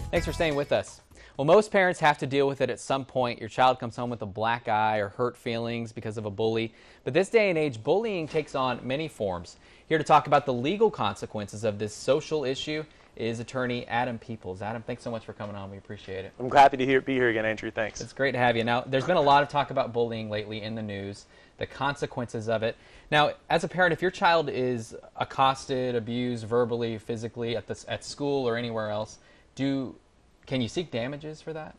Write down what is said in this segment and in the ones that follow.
Thanks for staying with us. Well, most parents have to deal with it at some point. Your child comes home with a black eye or hurt feelings because of a bully. But this day and age, bullying takes on many forms. Here to talk about the legal consequences of this social issue is attorney Adam Peoples. Adam, thanks so much for coming on. We appreciate it. I'm happy to be here again, Andrew. Thanks. It's great to have you. Now, there's been a lot of talk about bullying lately in the news, the consequences of it. Now, as a parent, if your child is accosted, abused verbally, physically at school or anywhere else, can you seek damages for that?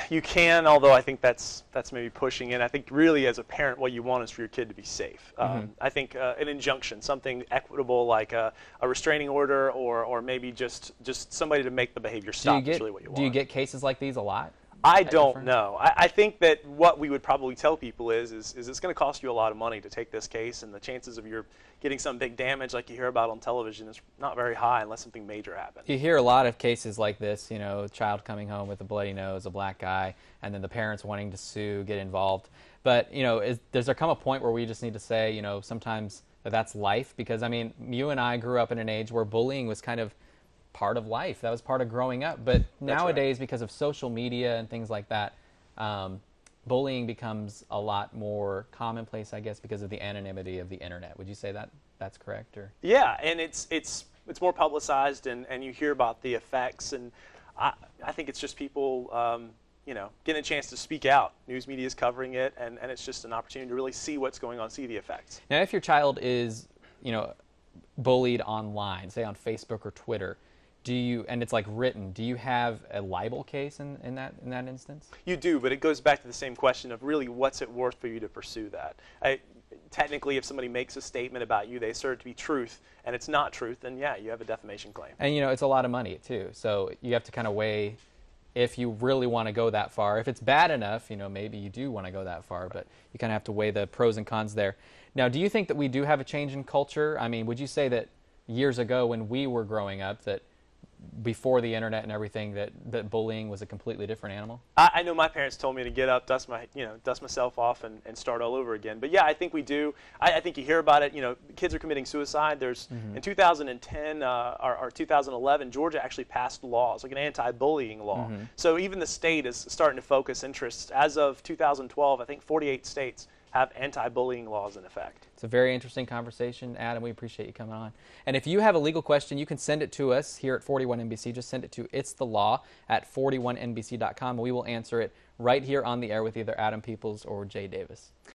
You can, although I think that's maybe pushing it. I think really as a parent what you want is for your kid to be safe. I think an injunction, something equitable like a restraining order or maybe just somebody to make the behavior stop is really what you want. Do you get cases like these a lot? I don't know. I think that what we would probably tell people is it's going to cost you a lot of money to take this case, and the chances of your getting some big damage like you hear about on television is not very high unless something major happens. You hear a lot of cases like this, you know, a child coming home with a bloody nose, a black eye, and then the parents wanting to sue, get involved. But, you know, does there come a point where we just need to say, you know, sometimes that's life? Because, I mean, you and I grew up in an age where bullying was kind of part of life. That was part of growing up. But nowadays, because of social media and things like that, bullying becomes a lot more commonplace, I guess, because of the anonymity of the internet. Would you say that that's correct? Or? Yeah, and it's more publicized, and you hear about the effects, and I think it's just people you know, getting a chance to speak out. News media is covering it, and it's just an opportunity to really see what's going on, see the effects. Now, if your child is, you know, bullied online, say on Facebook or Twitter, and it's like written, do you have a libel case in that instance? You do, but it goes back to the same question of really what's it worth for you to pursue that. Technically, if somebody makes a statement about you, they assert it to be truth, and it's not truth, then yeah, you have a defamation claim. And you know, it's a lot of money too, so you have to kind of weigh if you really want to go that far. If it's bad enough, you know, maybe you do want to go that far, but you kind of have to weigh the pros and cons there. Now, do you think that we do have a change in culture? I mean, would you say that years ago when we were growing up, that before the internet and everything, that bullying was a completely different animal? I know my parents told me to get up, dust myself off, and start all over again. But yeah, I think we do. I think you hear about it. You know, kids are committing suicide. There's in 2010 or 2011, Georgia actually passed laws like an anti-bullying law. So even the state is starting to focus interests. As of 2012, I think 48 states have anti-bullying laws in effect. It's a very interesting conversation, Adam. We appreciate you coming on. And if you have a legal question, you can send it to us here at 41NBC. Just send it to itsthelaw@41NBC.com, and we will answer it right here on the air with either Adam Peoples or Jay Davis.